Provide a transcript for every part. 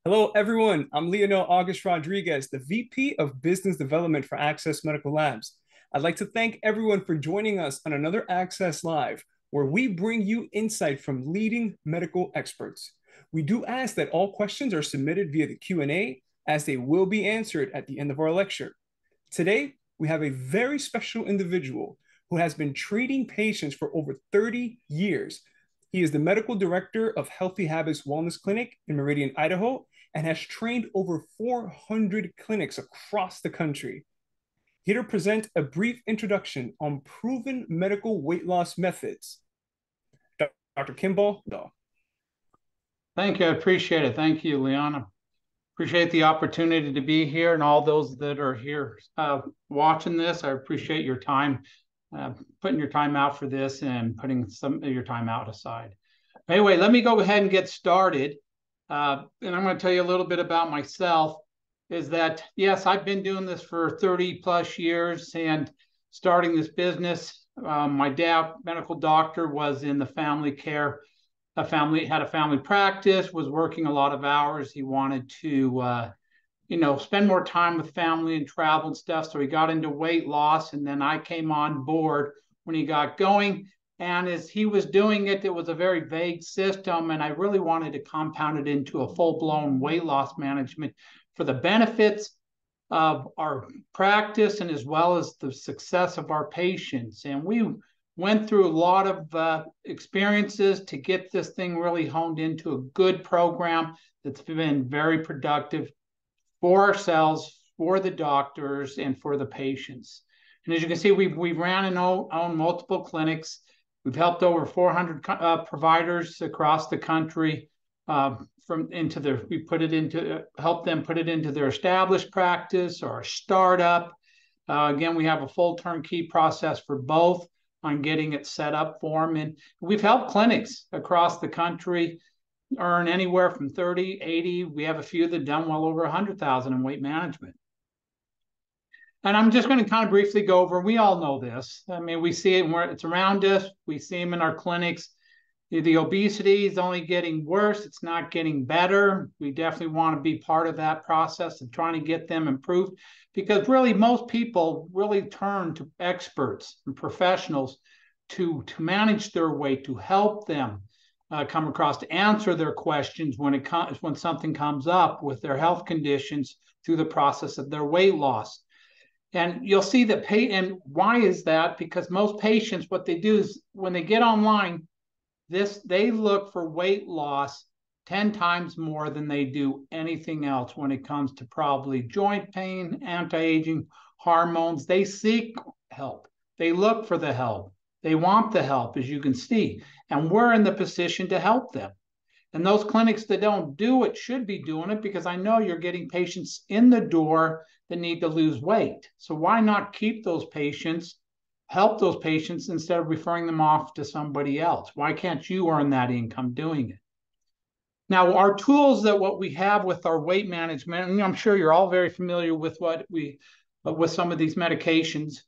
Hello, everyone. I'm Leonel August Rodriguez, the VP of Business Development for Access Medical Labs. I'd like to thank everyone for joining us on another Access Live, where we bring you insight from leading medical experts. We do ask that all questions are submitted via the Q&A, as they will be answered at the end of our lecture. Today, we have a very special individual who has been treating patients for over 30 years. He is the medical director of Healthy Habits Wellness Clinic in Meridian, Idaho, and has trained over 400 clinics across the country. Here to present a brief introduction on proven medical weight loss methods, Dr. Kimball Lundahl. Thank you. I appreciate it. Thank you, Liana. Appreciate the opportunity to be here and all those that are here watching this. I appreciate your time, putting your time out for this and putting some of your time out aside. Anyway, let me go ahead and get started. And I'm going to tell you a little bit about myself. Is that, yes, I've been doing this for 30 plus years and starting this business. My dad, medical doctor, was in the family care. Had a family practice, was working a lot of hours. He wanted to, spend more time with family and travel and stuff. So he got into weight loss. And then I came on board when he got going. And as he was doing it, it was a very vague system. And I really wanted to compound it into a full-blown weight loss management for the benefits of our practice and as well as the success of our patients. And we went through a lot of experiences to get this thing really honed into a good program that's been very productive for ourselves, for the doctors, and for the patients. And as you can see, we've ran and owned multiple clinics. We've helped over 400 providers across the country help them put it into their established practice or startup. Again, we have a full turnkey process for both on getting it set up for them. And we've helped clinics across the country earn anywhere from 30, 80. We have a few that done well over 100,000 in weight management. And I'm just going to kind of briefly go over, we all know this. I mean, we see it where it's around us. We see them in our clinics. The obesity is only getting worse. It's not getting better. We definitely want to be part of that process of trying to get them improved, because really most people really turn to experts and professionals to manage their weight, to help them come across, to answer their questions when something comes up with their health conditions through the process of their weight loss. And you'll see that and why is that? Because most patients, what they do is when they get online, they look for weight loss 10 times more than they do anything else when it comes to probably joint pain, anti-aging, hormones. They seek help. They look for the help. They want the help, as you can see. And we're in the position to help them. And those clinics that don't do it should be doing it, because I know you're getting patients in the door that need to lose weight. So why not keep those patients, help those patients instead of referring them off to somebody else? Why can't you earn that income doing it? Now, our tools what we have with our weight management, and I'm sure you're all very familiar with with some of these medications.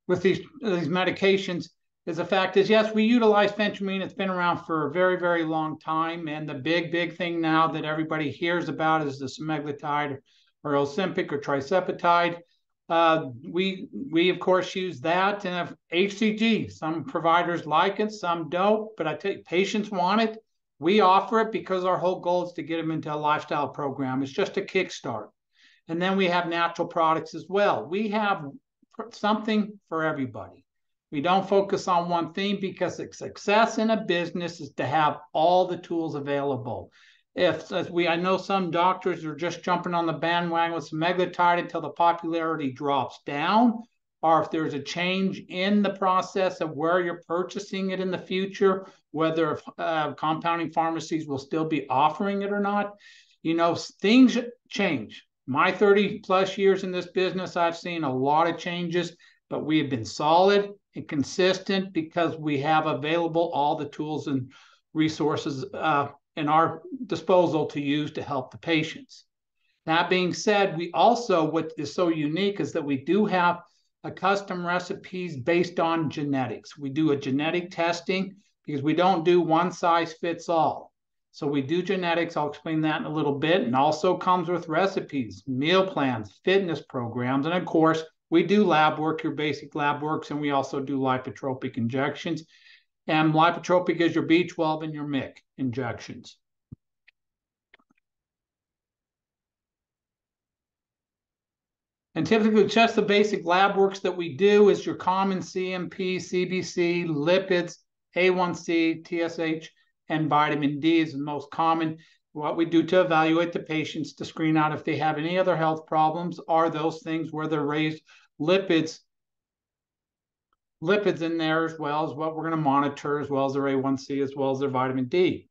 With these medications, is the fact is, yes, we utilize phentermine. It's been around for a very, very long time. And the big thing now that everybody hears about is the semaglutide or Ozempic or tirzepatide. We of course use that, and HCG. Some providers like it, some don't. But I tell you, patients want it. We offer it because our whole goal is to get them into a lifestyle program. It's just a kickstart. And then we have natural products as well. We have something for everybody. We don't focus on one thing, because success in a business is to have all the tools available. I know some doctors are just jumping on the bandwagon with semaglutide until the popularity drops down, or if there's a change in the process of where you're purchasing it in the future, whether compounding pharmacies will still be offering it or not. Things change. My 30 plus years in this business, I've seen a lot of changes, but we have been solid and consistent because we have available all the tools and resources in our disposal to use to help the patients. That being said, we also, what is so unique is that we do have a custom recipes based on genetics. We do a genetic testing because we don't do one size fits all. So we do genetics. I'll explain that in a little bit. And also comes with recipes, meal plans, fitness programs. And of course, we do lab work, your basic lab works, and we also do lipotropic injections. And lipotropic is your B12 and your MIC injections. And typically, just the basic lab works that we do is your common CMP, CBC, lipids, A1C, TSH, and vitamin D is the most common. What we do to evaluate the patients to screen out if they have any other health problems are those things where they're raised lipids in there, as well as what we're going to monitor, as well as their A1C, as well as their vitamin D.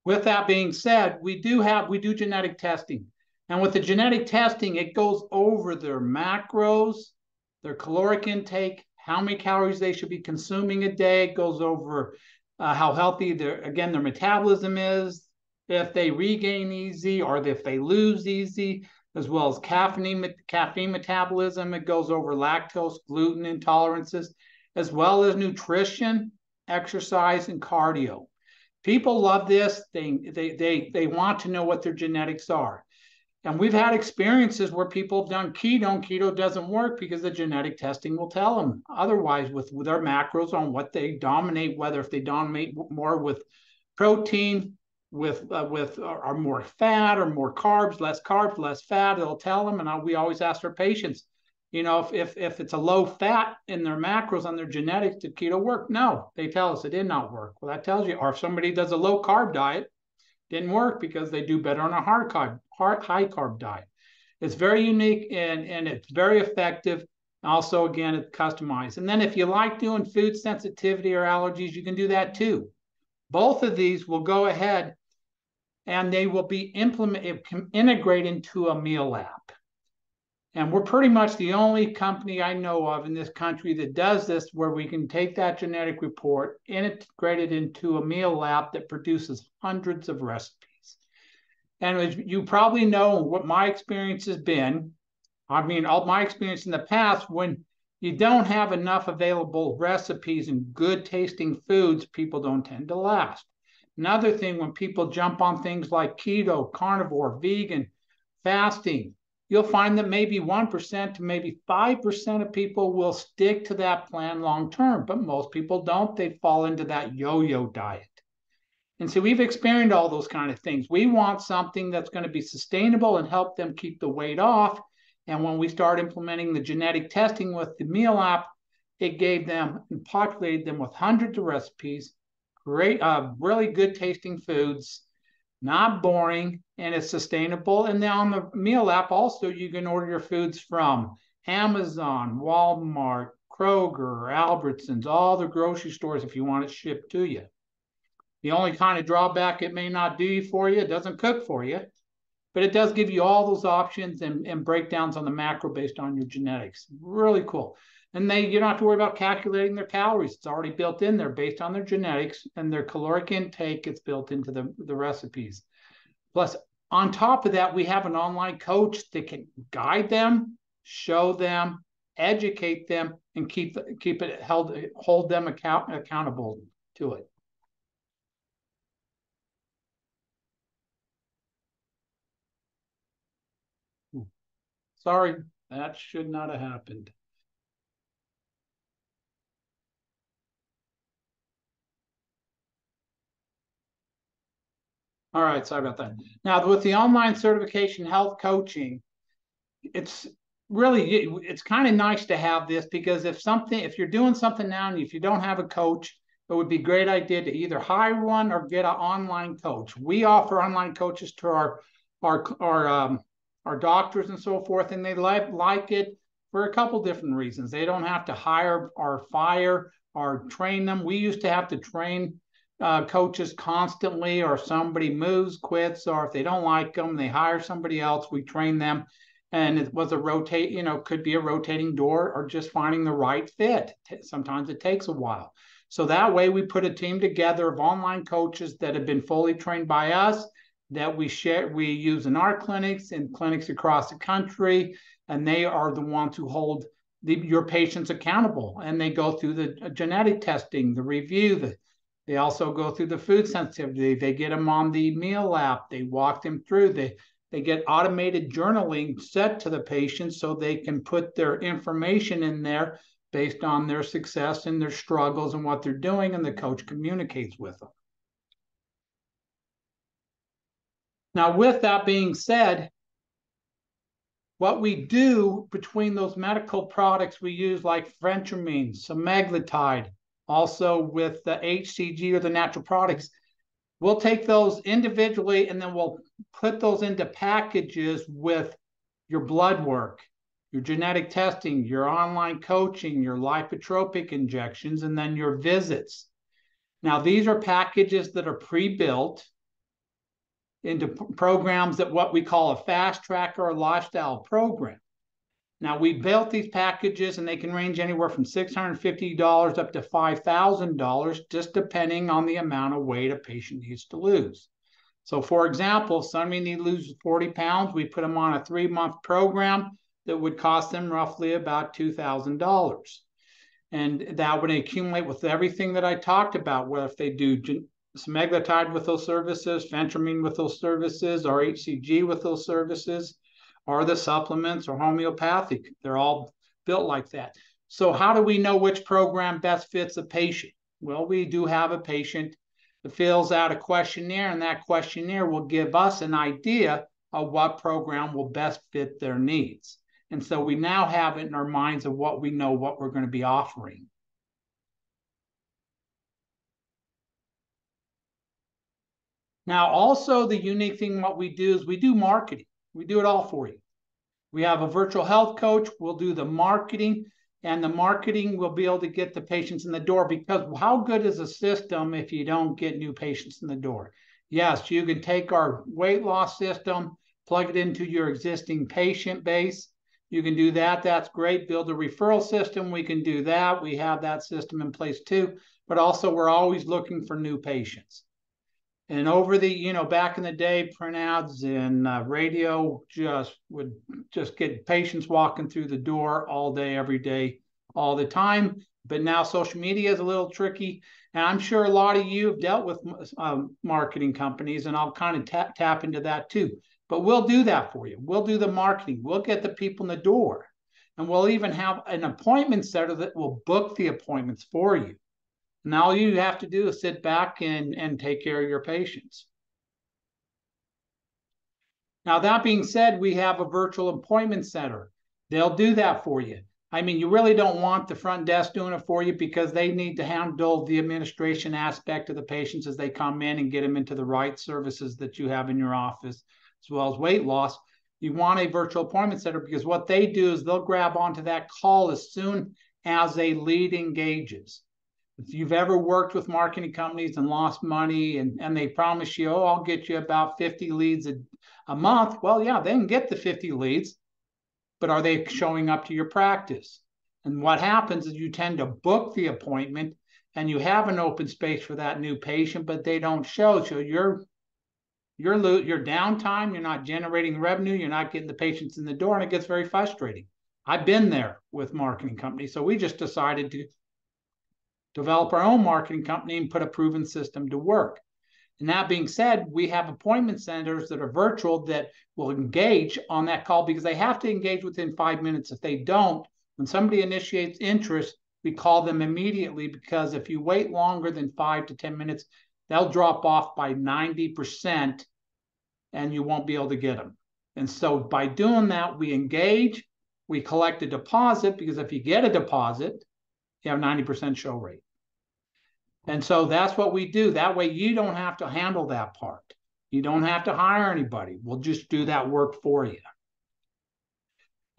With that being said, we do genetic testing. And with the genetic testing, it goes over their macros, their caloric intake, how many calories they should be consuming a day. It goes over how healthy their metabolism is, if they regain easy or if they lose easy, as well as caffeine metabolism. It goes over lactose, gluten intolerances, as well as nutrition, exercise, and cardio. People love this. They want to know what their genetics are. And we've had experiences where people have done keto, and keto doesn't work because the genetic testing will tell them otherwise with their macros on what they dominate, whether if they dominate more with protein, or more fat, or more carbs, less fat, it'll tell them. And we always ask our patients, if it's a low fat in their macros on their genetics, did keto work? No, they tell us it did not work. Well, that tells you. Or if somebody does a low carb diet, didn't work because they do better on a high carb diet. It's very unique and it's very effective. Also, again, it's customized. And then if you like doing food sensitivity or allergies, you can do that too. Both of these will go ahead and they will be integrated into a meal app. And we're pretty much the only company I know of in this country that does this, where we can take that genetic report, integrate it into a meal app that produces hundreds of recipes. And as you probably know, what my experience has been, all my experience in the past, when you don't have enough available recipes and good tasting foods, people don't tend to last. Another thing, when people jump on things like keto, carnivore, vegan, fasting, you'll find that maybe 1% to maybe 5% of people will stick to that plan long term, but most people don't. They fall into that yo-yo diet. And so we've experienced all those kind of things. We want something that's going to be sustainable and help them keep the weight off. And when we start implementing the genetic testing with the meal app, it gave them and populated them with hundreds of recipes, great, really good tasting foods, not boring, and it's sustainable. And then on the meal app also, you can order your foods from Amazon, Walmart, Kroger, Albertsons, all the grocery stores if you want it shipped to you. The only kind of drawback it may not do for you, it doesn't cook for you, but it does give you all those options and breakdowns on the macro based on your genetics. Really cool. And you don't have to worry about calculating their calories. It's already built in there based on their genetics and their caloric intake. It's built into the recipes. Plus, on top of that, we have an online coach that can guide them, show them, educate them, and hold them accountable to it. Sorry, that should not have happened. All right, sorry about that. Now, with the online certification health coaching, it's kind of nice to have this, because if you're doing something now and if you don't have a coach, it would be a great idea to either hire one or get an online coach. We offer online coaches to our doctors and so forth, and they like it for a couple different reasons. They don't have to hire or fire or train them. We used to have to train coaches constantly, or somebody moves, quits, or if they don't like them, they hire somebody else. We train them, and it was could be a rotating door or just finding the right fit. Sometimes it takes a while. So that way we put a team together of online coaches that have been fully trained by us, that we use in our clinics and clinics across the country, and they are the ones who hold your patients accountable, and they go through the genetic testing, the review, they also go through the food sensitivity. They get them on the meal app. They walk them through. They get automated journaling set to the patient so they can put their information in there based on their success and their struggles and what they're doing, and the coach communicates with them. Now, with that being said, what we do between those medical products we use, like phentermine, semaglutide, also with the HCG or the natural products, we'll take those individually and then we'll put those into packages with your blood work, your genetic testing, your online coaching, your lipotropic injections, and then your visits. Now, these are packages that are pre-built into programs that what we call a fast track or a lifestyle program. Now, we built these packages and they can range anywhere from $650 up to $5,000, just depending on the amount of weight a patient needs to lose. So for example, if somebody needs to lose 40 pounds, we put them on a 3-month program that would cost them roughly about $2,000. And that would accumulate with everything that I talked about, whether if they do semaglutide with those services, phentermine with those services, or HCG with those services, or the supplements or homeopathic. They're all built like that. So how do we know which program best fits a patient? Well, we do have a patient that fills out a questionnaire, and that questionnaire will give us an idea of what program will best fit their needs. And so we now have it in our minds of what we know what we're going to be offering. Now, also the unique thing what we do is we do marketing. We do it all for you. We have a virtual health coach. We'll do the marketing, and the marketing will be able to get the patients in the door, because how good is a system if you don't get new patients in the door? Yes, you can take our weight loss system, plug it into your existing patient base. You can do that. That's great. Build a referral system. We can do that. We have that system in place too. But also, we're always looking for new patients. And over the, back in the day, print ads and radio would get patients walking through the door all day, every day, all the time. But now social media is a little tricky. And I'm sure a lot of you have dealt with marketing companies, and I'll kind of tap into that too. But we'll do that for you. We'll do the marketing. We'll get the people in the door. And we'll even have an appointment setter that will book the appointments for you. And all you have to do is sit back and take care of your patients. Now, that being said, we have a virtual appointment center. They'll do that for you. I mean, you really don't want the front desk doing it for you, because they need to handle the administration aspect of the patients as they come in and get them into the right services that you have in your office, as well as weight loss. You want a virtual appointment center, because what they do is they'll grab onto that call as soon as a lead engages. If you've ever worked with marketing companies and lost money, and they promise you, oh, I'll get you about 50 leads a month. Well, yeah, they can get the 50 leads, but are they showing up to your practice? And what happens is you tend to book the appointment and you have an open space for that new patient, but they don't show. So your downtime, you're not generating revenue, you're not getting the patients in the door, and it gets very frustrating. I've been there with marketing companies. So we just decided to develop our own marketing company and put a proven system to work. And that being said, we have appointment centers that are virtual that will engage on that call, because they have to engage within 5 minutes. If they don't, when somebody initiates interest, we call them immediately, because if you wait longer than 5 to 10 minutes, they'll drop off by 90% and you won't be able to get them. And so by doing that, we engage, we collect a deposit, because if you get a deposit, you have 90% show rate. And so that's what we do. That way you don't have to handle that part. You don't have to hire anybody. We'll just do that work for you.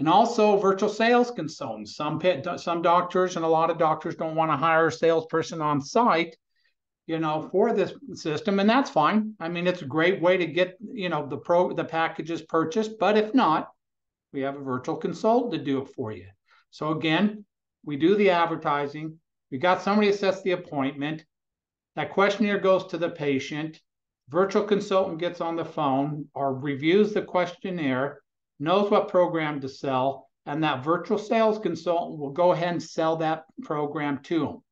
And also virtual sales consultants. Some doctors and a lot of doctors don't want to hire a salesperson on site, for this system, and that's fine. I mean, it's a great way to get, the packages purchased, but if not, we have a virtual consultant to do it for you. So again, we do the advertising. We got somebody that sets the appointment. That questionnaire goes to the patient. Virtual consultant gets on the phone or reviews the questionnaire, knows what program to sell, and that virtual sales consultant will go ahead and sell that program to them.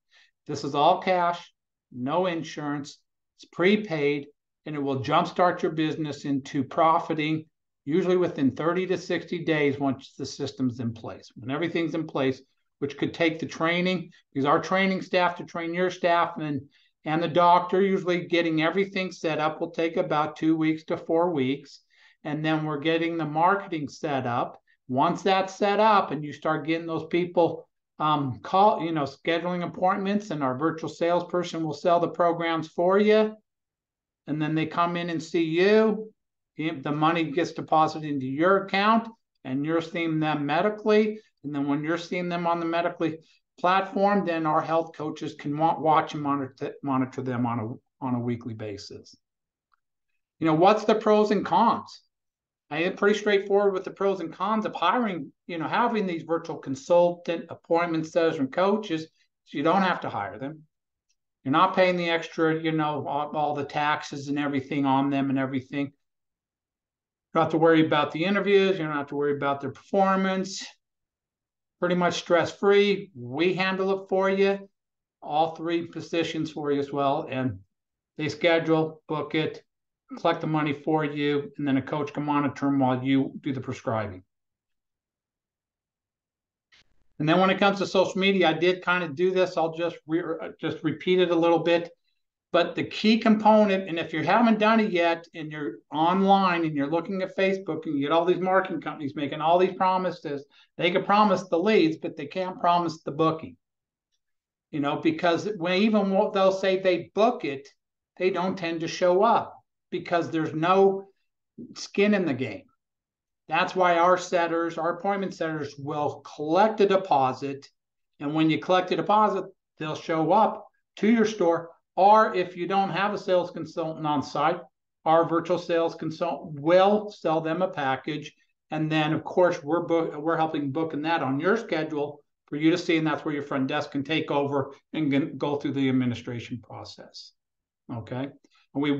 This is all cash, no insurance, it's prepaid, and it will jumpstart your business into profiting usually within 30 to 60 days once the system's in place. When everything's in place, which could take the training, because our training staff to train your staff and the doctor, usually getting everything set up will take about 2 weeks to 4 weeks. And then we're getting the marketing set up. Once that's set up and you start getting those people scheduling appointments, and our virtual salesperson will sell the programs for you. And then they come in and see you. The money gets deposited into your account, and you're seeing them medically. And then when you're seeing them on the medically platform, then our health coaches can watch and monitor them on a weekly basis. What's the pros and cons? I'm pretty straightforward with the pros and cons of hiring, having these virtual consultant appointment setters and coaches. So you don't have to hire them. You're not paying the extra, all the taxes and everything on them and everything. You don't have to worry about the interviews. You don't have to worry about their performance. Pretty much stress-free. We handle it for you, all 3 positions for you as well. And they schedule, book it, collect the money for you, and then a coach can monitor them while you do the prescribing. And then when it comes to social media, I did kind of do this. I'll just repeat it a little bit. But the key component, and if you haven't done it yet and you're online and you're looking at Facebook and you get all these marketing companies making all these promises, they can promise the leads, but they can't promise the booking. Because even they'll say they book it, they don't tend to show up because there's no skin in the game. That's why our appointment setters will collect a deposit. And when you collect a deposit, they'll show up to your store. Or if you don't have a sales consultant on site, our virtual sales consultant will sell them a package. And then, of course, we're helping booking that on your schedule for you to see. And that's where your front desk can take over and go through the administration process. Okay. And we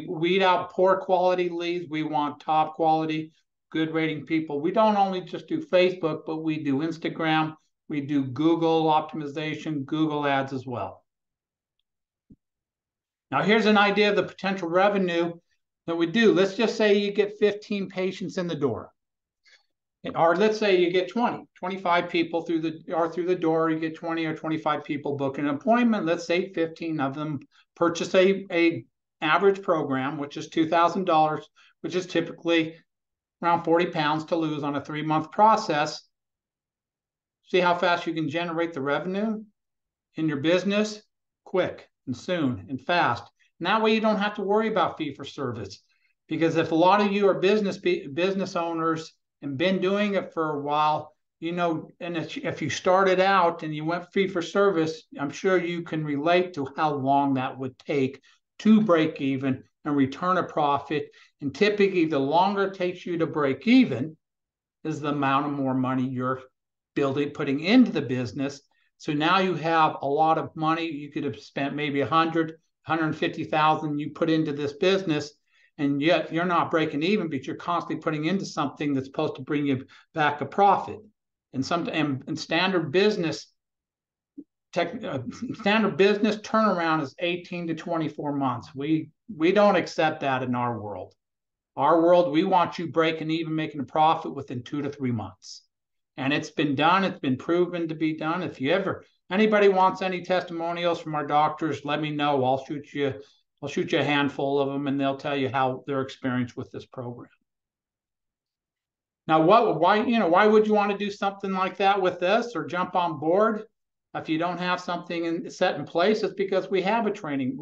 weed out poor quality leads. We want top quality, good rating people. We don't only just do Facebook, but we do Instagram. We do Google optimization, Google ads as well. Now, here's an idea of the potential revenue that we do. Let's just say you get 15 patients in the door. Or let's say you get 25 people through the door. You get 20 or 25 people book an appointment. Let's say 15 of them purchase a average program, which is $2,000, which is typically around 40 pounds to lose on a 3-month process. See how fast you can generate the revenue in your business? Quick and soon and fast. And that way you don't have to worry about fee for service. Because if a lot of you are business owners and been doing it for a while, and if you started out and you went fee for service, I'm sure you can relate to how long that would take to break even and return a profit. And typically, the longer it takes you to break even is the amount of more money you're putting into the business. So now you have a lot of money. You could have spent maybe $150,000 you put into this business, and yet you're not breaking even, but you're constantly putting into something that's supposed to bring you back a profit. And standard business turnaround is 18 to 24 months. We don't accept that in our world. Our world, we want you breaking even, making a profit within 2 to 3 months. And it's been done. It's been proven to be done. If anybody wants any testimonials from our doctors, let me know. I'll shoot you a handful of them, and they'll tell you how their experience with this program. Now, why would you want to do something like that with us or jump on board? If you don't have something set in place, it's because we have a training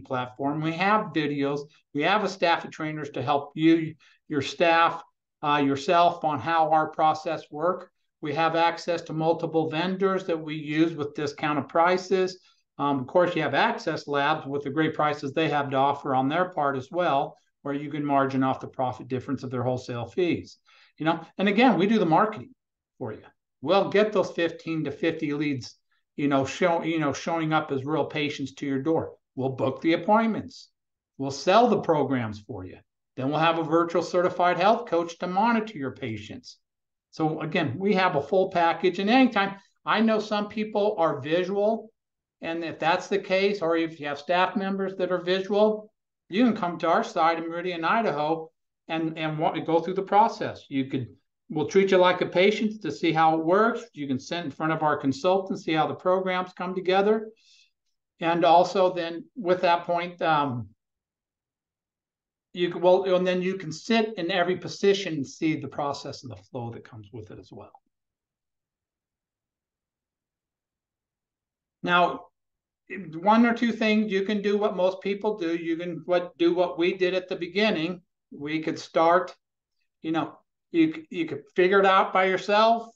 platform. We have videos. We have a staff of trainers to help you, your staff, yourself on how our process work. We have access to multiple vendors that we use with discounted prices. Of course, you have Access Labs with the great prices they have to offer on their part as well, where you can margin off the profit difference of their wholesale fees. And again, we do the marketing for you. We'll get those 15 to 50 leads, showing up as real patients to your door. We'll book the appointments. We'll sell the programs for you. Then we'll have a virtual certified health coach to monitor your patients. So again, we have a full package. And anytime, I know some people are visual, and if that's the case, or if you have staff members that are visual, you can come to our side in Meridian, Idaho, and want to go through the process. We'll treat you like a patient to see how it works. You can sit in front of our consultants, see how the programs come together. And also then with that point, and then you can sit in every position and see the process and the flow that comes with it as well. Now, one or two things you can do what most people do. You can do what we did at the beginning. We could start, you could figure it out by yourself,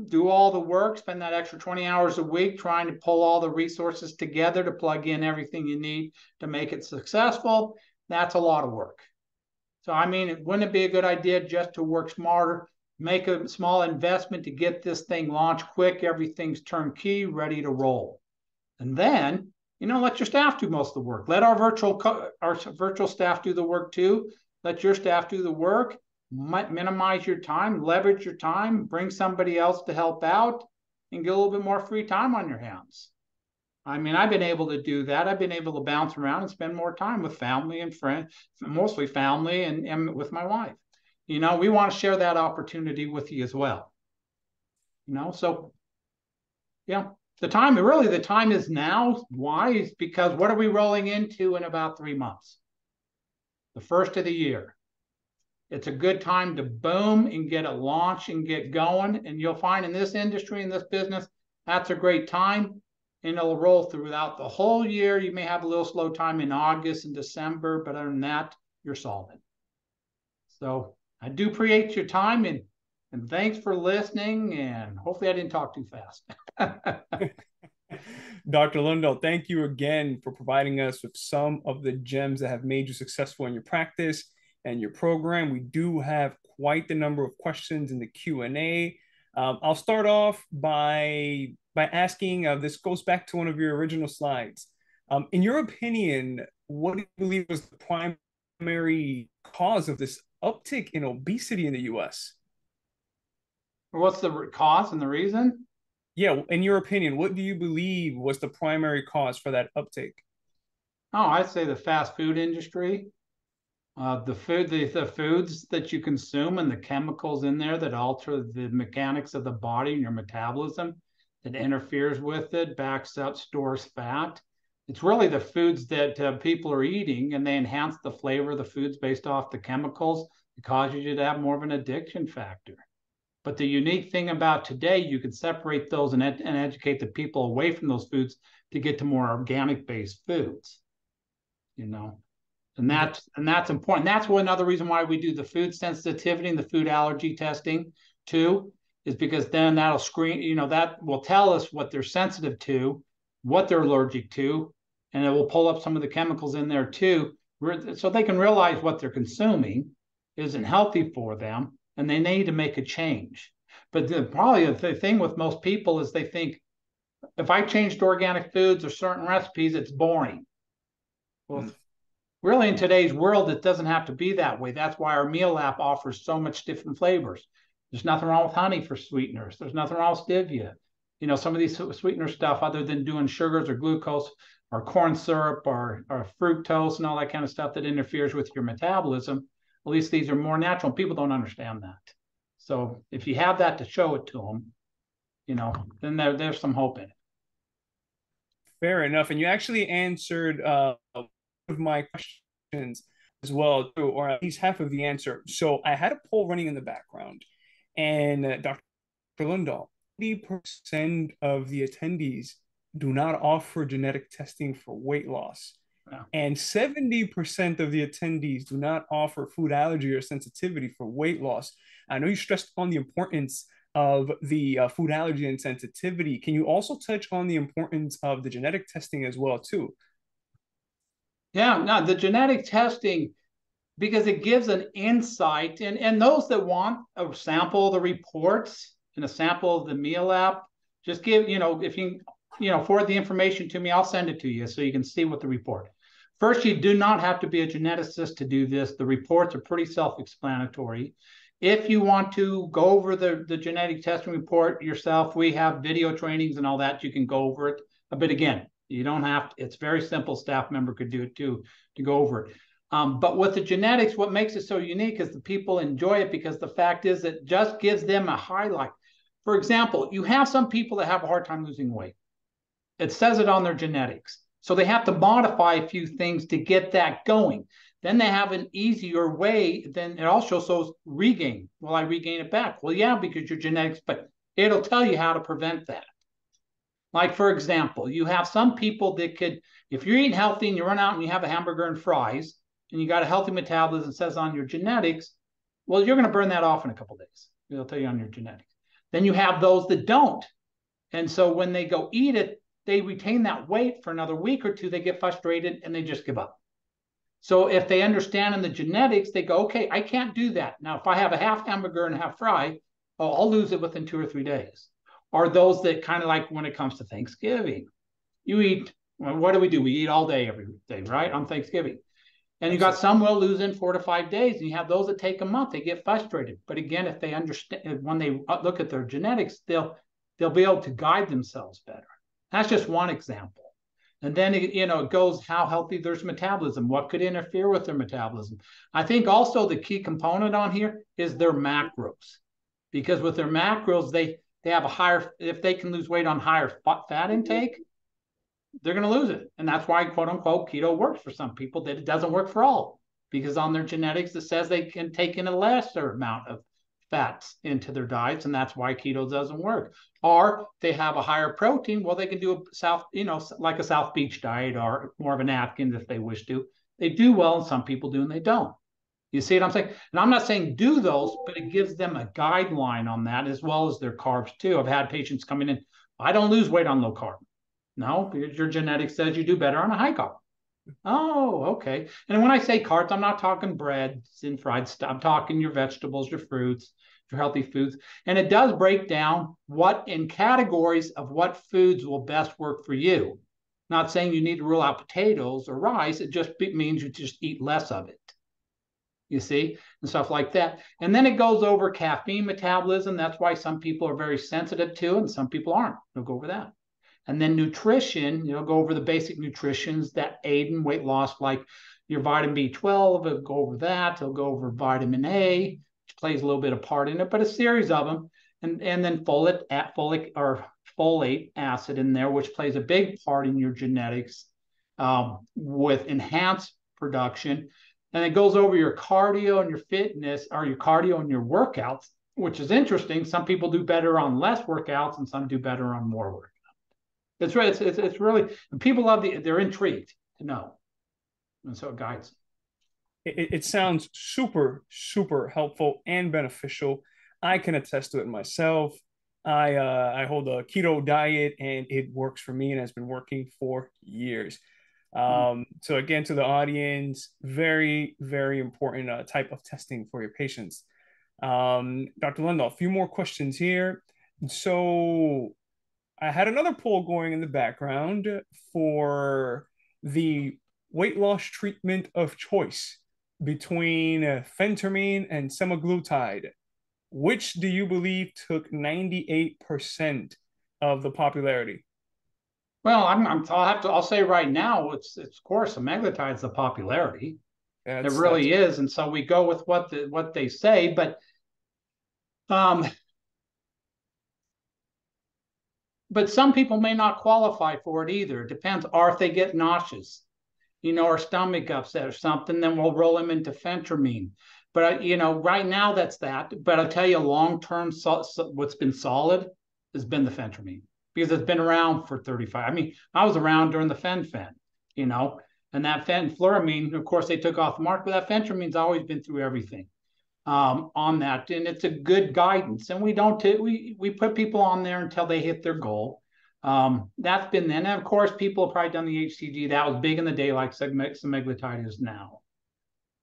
do all the work, spend that extra 20 hours a week trying to pull all the resources together to plug in everything you need to make it successful. That's a lot of work. So, I mean, wouldn't it be a good idea just to work smarter, make a small investment to get this thing launched quick, everything's turnkey, ready to roll. And then, let your staff do most of the work. Let our virtual staff do the work too. Let your staff do the work. Minimize your time, leverage your time, bring somebody else to help out, and get a little bit more free time on your hands. I mean, I've been able to do that. I've been able to bounce around and spend more time with family and friends, mostly family and with my wife. We want to share that opportunity with you as well. So yeah, the time is now. Why? Because what are we rolling into in about 3 months? The first of the year. It's a good time to boom and get it launched and get going. And you'll find in this industry, in this business, that's a great time. And it'll roll throughout the whole year. You may have a little slow time in August and December, but other than that, you're solid. So I do appreciate your time, and thanks for listening. And hopefully I didn't talk too fast. Dr. Lundahl, thank you again for providing us with some of the gems that have made you successful in your practice and your program. We do have quite the number of questions in the Q&A. I'll start off by asking, this goes back to one of your original slides. In your opinion, what do you believe was the primary cause of this uptick in obesity in the US? What's the cause and the reason? Yeah, in your opinion, what do you believe was the primary cause for that uptake? Oh, I'd say the fast food industry. The foods that you consume and the chemicals in there that alter the mechanics of the body and your metabolism, that interferes with it, backs up, stores fat. It's really the foods that people are eating, and they enhance the flavor of the foods based off the chemicals. It causes you to have more of an addiction factor. But the unique thing about today, you can separate those and educate the people away from those foods to get to more organic-based foods. And that's important. That's one other reason why we do the food sensitivity and the food allergy testing too, is because then that'll screen, that will tell us what they're sensitive to, what they're allergic to, and it will pull up some of the chemicals in there too, so they can realize what they're consuming isn't healthy for them, and they need to make a change. But probably the thing with most people is they think, if I change to organic foods or certain recipes, it's boring. Well, really, in today's world, it doesn't have to be that way. That's why our meal app offers so much different flavors. There's nothing wrong with honey for sweeteners. There's nothing wrong with stevia. Some of these sweetener stuff, other than doing sugars or glucose or corn syrup or fructose and all that kind of stuff that interferes with your metabolism, at least these are more natural. People don't understand that. So if you have that to show it to them, then there's some hope in it. Fair enough. And you actually answered one of my questions as well, too, or at least half of the answer. So I had a poll running in the background, and Dr. Lundahl, 80% of the attendees do not offer genetic testing for weight loss. Wow. And 70% of the attendees do not offer food allergy or sensitivity for weight loss. I know you stressed on the importance of the food allergy and sensitivity. Can you also touch on the importance of the genetic testing as well, too? Yeah, no, the genetic testing, because it gives an insight, and those that want a sample of the reports and a sample of the meal app, just give, if you, forward the information to me, I'll send it to you so you can see what the report. First, you do not have to be a geneticist to do this. The reports are pretty self-explanatory. If you want to go over the genetic testing report yourself, we have video trainings and all that. You can go over it. But again, you don't have to, it's very simple. Staff member could do it too, to go over it. But with the genetics, what makes it so unique is the people enjoy it, because the fact is it just gives them a highlight. For example, you have some people that have a hard time losing weight. It says it on their genetics. So they have to modify a few things to get that going. Then they have an easier way. Then it also shows regain. Will I regain it back? Well, yeah, because your genetics, but it'll tell you how to prevent that. Like, for example, you have some people that could, if you're eating healthy and you run out and you have a hamburger and fries and you got a healthy metabolism, it says on your genetics, well, you're going to burn that off in a couple of days. It'll tell you on your genetics. Then you have those that don't. And so when they go eat it, they retain that weight for another week or two. They get frustrated and they just give up. So if they understand in the genetics, they go, okay, I can't do that. Now, if I have a half hamburger and a half fry, oh, I'll lose it within 2 or 3 days. Or those that kind of like when it comes to Thanksgiving, you eat, well, what do? We eat all day, every day, right? On Thanksgiving. And you got some will lose in 4 to 5 days. And you have those that take a month, they get frustrated. But again, if they understand, when they look at their genetics, they'll be able to guide themselves better. That's just one example. And then, it goes how healthy their metabolism, what could interfere with their metabolism. I think also the key component on here is their macros, because with their macros, they have a higher, if they can lose weight on higher fat intake, they're going to lose it. And that's why, quote unquote, keto works for some people, that it doesn't work for all, because on their genetics, it says they can take in a lesser amount of fats into their diets, and that's why keto doesn't work. Or they have a higher protein, well, they can do like a South Beach diet or more of an Atkins if they wish to. They do well, and some people do and they don't. You see what I'm saying? And I'm not saying do those, but it gives them a guideline on that, as well as their carbs too. I've had patients coming in, I don't lose weight on low carb. No, because your genetics says you do better on a high carb. Oh, okay. And when I say carbs, I'm not talking breads and fried stuff. I'm talking your vegetables, your fruits, your healthy foods. And it does break down what in categories of what foods will best work for you. Not saying you need to rule out potatoes or rice. It just means you just eat less of it. You see, and stuff like that. And then it goes over caffeine metabolism. That's why some people are very sensitive to, and some people aren't. They'll go over that. And then nutrition, go over the basic nutritions that aid in weight loss, like your vitamin B12, it'll go over that. It'll go over vitamin A, which plays a little bit of part in it, but a series of them. And then folate acid in there, which plays a big part in your genetics with enhanced production. And it goes over your cardio and your fitness, or your cardio and your workouts, which is interesting. Some people do better on less workouts and some do better on more workouts. It's right. It's really, people love they're intrigued to know. And so it guides. It sounds super, super helpful and beneficial. I can attest to it myself. I hold a keto diet and it works for me and has been working for years. So again, to the audience, very, very important type of testing for your patients. Dr. Lundahl, a few more questions here. So I had another poll going in the background for the weight loss treatment of choice between phentermine and semaglutide. Which do you believe took 98% of the popularity? Well, I'll say right now, it's of course semaglutide's the popularity. It really is, and so we go with what they say, but some people may not qualify for it either. It depends. Or if they get nauseous, or stomach upset or something, then we'll roll them into phentermine. But right now that's that. But I'll tell you, long term, what's been solid has been the phentermine, because it's been around for 35. I mean, I was around during the fen, and that fenfluramine, of course, they took off the market, but that phentermine's always been through everything on that, and it's a good guidance. And we put people on there until they hit their goal. That's been then. And of course, people have probably done the HCG. That was big in the day, like semaglutide is now.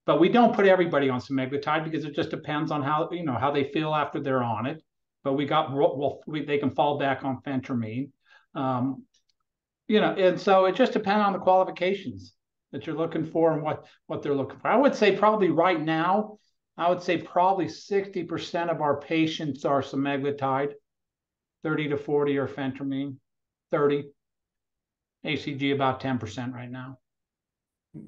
But we don't put everybody on semaglutide, because it just depends on how they feel after they're on it. But they can fall back on phentermine. And so it just depends on the qualifications that you're looking for and what they're looking for. I would say probably right now, I would say probably 60% of our patients are semaglutide, 30 to 40 are phentermine, 30. ACG about 10% right now.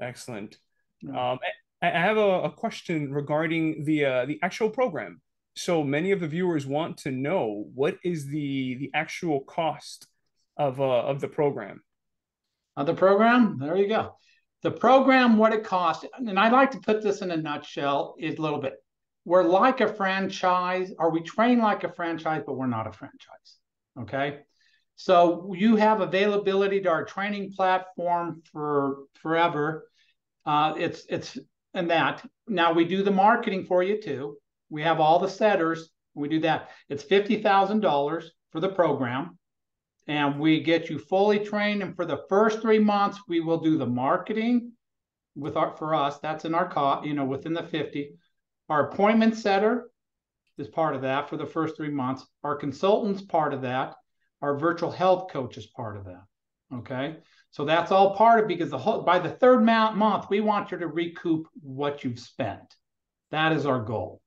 Excellent. Yeah. I have a question regarding the actual program. So many of the viewers want to know what is the actual cost of the program. The program, there you go. The program, what it costs, and I'd like to put this in a nutshell, is a little bit. We're like a franchise, or we train like a franchise, but we're not a franchise. Okay. So you have availability to our training platform for forever. It's and that. Now we do the marketing for you too. We have all the setters. We do that. It's $50,000 for the program, and we get you fully trained. And for the first 3 months, we will do the marketing for us. That's in our cost, within the 50. Our appointment setter is part of that for the first 3 months. Our consultant's part of that. Our virtual health coach is part of that. Okay. So that's all part of, because by the third month, we want you to recoup what you've spent. That is our goal.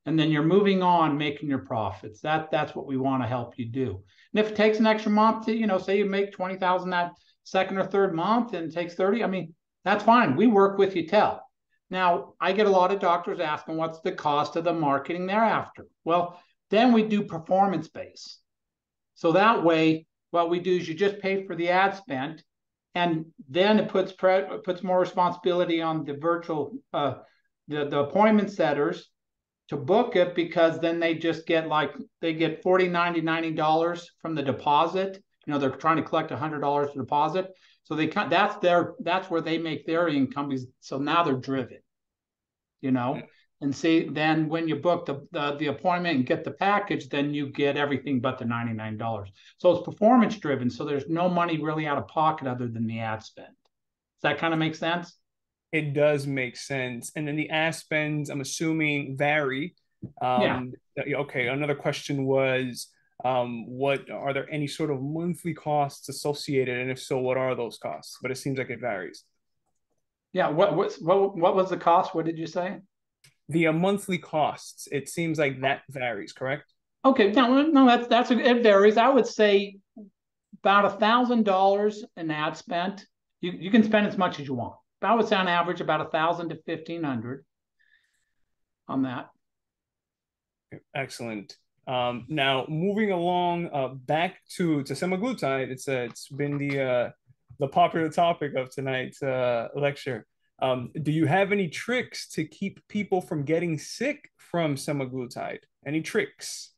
And then you're moving on, making your profits. That's what we want to help you do. And if it takes an extra month to, say you make 20,000 that second or third month and it takes 30, I mean, that's fine. We work with you till. Now, I get a lot of doctors asking what's the cost of the marketing thereafter. Well, then we do performance based. So that way, what we do is you just pay for the ad spend, and then it puts more responsibility on the virtual the appointment setters to book it, because then they just get they get $40, $90, $90 from the deposit. They're trying to collect $100 deposit. So that's where they make their income. So now they're driven, and see, then when you book the appointment and get the package, then you get everything but the $99. So it's performance driven. So there's no money really out of pocket other than the ad spend. Does that kind of make sense? It does make sense. And then the ad spends, I'm assuming, vary. Yeah. Okay, another question was, what are there any sort of monthly costs associated? And if so, what are those costs? But it seems like it varies. Yeah. What was the cost? What did you say? The monthly costs, it seems like that varies, correct? Okay. No, it varies. I would say about $1,000 an ad spent. You can spend as much as you want. But I would say on average about 1,000 to 1,500 on that. Excellent. Now moving along, back to semaglutide. It's been the popular topic of tonight's lecture. Do you have any tricks to keep people from getting sick from semaglutide? Any tricks?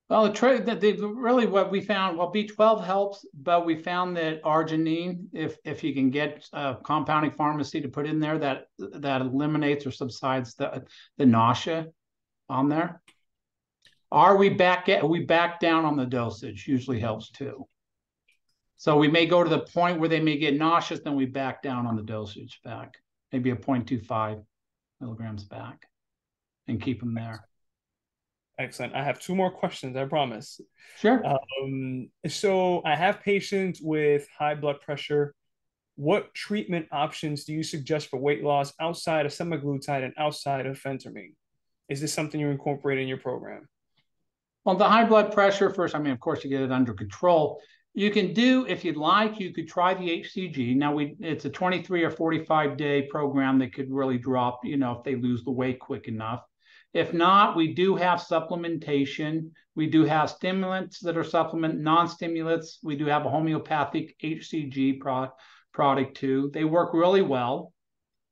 Well, the trick that really what we found, well, B12 helps, but we found that arginine, if you can get a compounding pharmacy to put in there, that eliminates or subsides the nausea on there. We back down on the dosage, usually helps too. So we may go to the point where they may get nauseous, then we back down on the dosage back, maybe a 0.25 milligrams back, and keep them there. Excellent. I have two more questions, I promise. Sure. So I have patients with high blood pressure. What treatment options do you suggest for weight loss outside of semaglutide and outside of phentermine? Is this something you incorporate in your program? Well, the high blood pressure first, I mean, of course, you get it under control. You can do, if you'd like, you could try the HCG. Now, it's a 23 or 45-day program that could really drop, if they lose the weight quick enough. If not, we do have supplementation. We do have stimulants that are non-stimulants. We do have a homeopathic HCG product too. They work really well.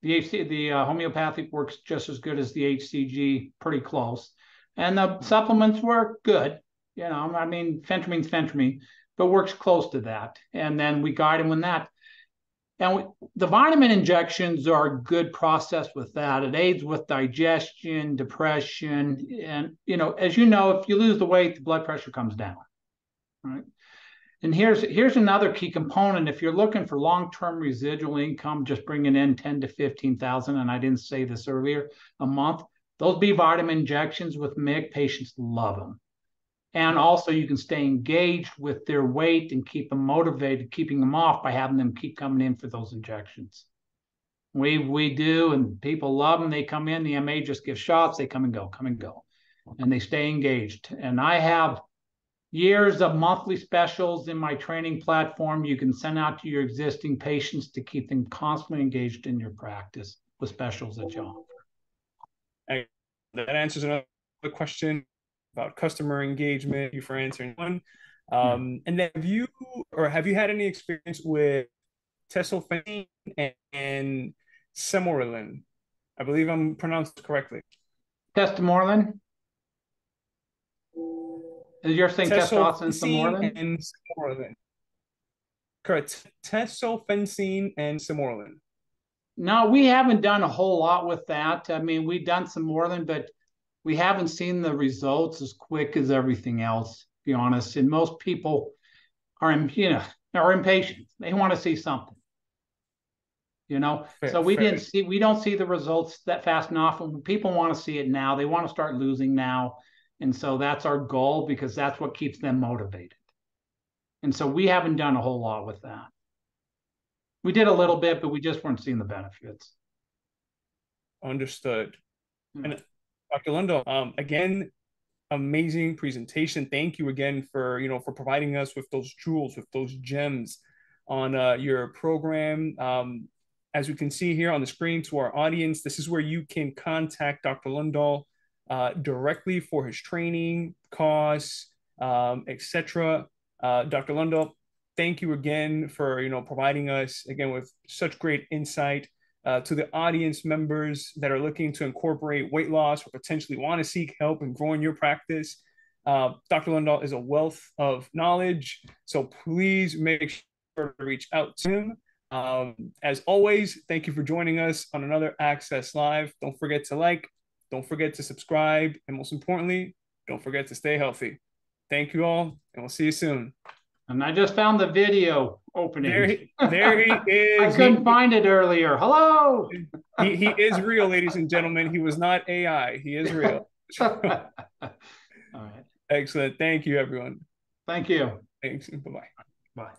The homeopathic works just as good as the HCG, pretty close. And the supplements work good. I mean, phentermine's phentermine, but works close to that. And then we guide them in that. And the vitamin injections are a good process with that. It aids with digestion, depression. And, as you know, if you lose the weight, the blood pressure comes down. Right. And here's another key component. If you're looking for long-term residual income, just bringing in 10 to 15,000, and I didn't say this earlier, a month, those B vitamin injections with MIG, patients love them. And also you can stay engaged with their weight and keep them motivated, keeping them off by having them keep coming in for those injections. We do, and people love them. They come in, the MA just gives shots, they come and go, and they stay engaged. And I have years of monthly specials in my training platform you can send out to your existing patients to keep them constantly engaged in your practice with specials that you offer. And that answers another question about customer engagement. Thank you for answering one. And then have you had any experience with tesofensine and semorelin? I believe I'm pronounced correctly. Testamorelin? Is your saying testosterone and Tesofensine semorelin? and semorelin. Correct. Tesofensine and semorelin. No, we haven't done a whole lot with that. I mean, we've done some Moreland, but we haven't seen the results as quick as everything else, to be honest. And most people are, are impatient. They want to see something, Fair, So fair. we don't see the results that fast enough. And people want to see it now. They want to start losing now. And so that's our goal because that's what keeps them motivated. And so we haven't done a whole lot with that. We did a little bit, but we just weren't seeing the benefits. Understood. Yeah. And Dr. Lundahl, again, amazing presentation. Thank you again for for providing us with those jewels, with those gems on your program. As we can see here on the screen to our audience, this is where you can contact Dr. Lundahl directly for his training, costs, etc. Dr. Lundahl, thank you again for providing us again with such great insight. To the audience members that are looking to incorporate weight loss or potentially want to seek help in growing your practice, Dr. Lundahl is a wealth of knowledge. So please make sure to reach out to him. As always, thank you for joining us on another Access Live. Don't forget to like, don't forget to subscribe, and most importantly, don't forget to stay healthy. Thank you all, and we'll see you soon. And I just found the video opening. There he is. I couldn't find it earlier. Hello. He is real, ladies and gentlemen. He was not AI. He is real. All right. Excellent. Thank you, everyone. Thank you. Thanks. Bye-bye. Bye.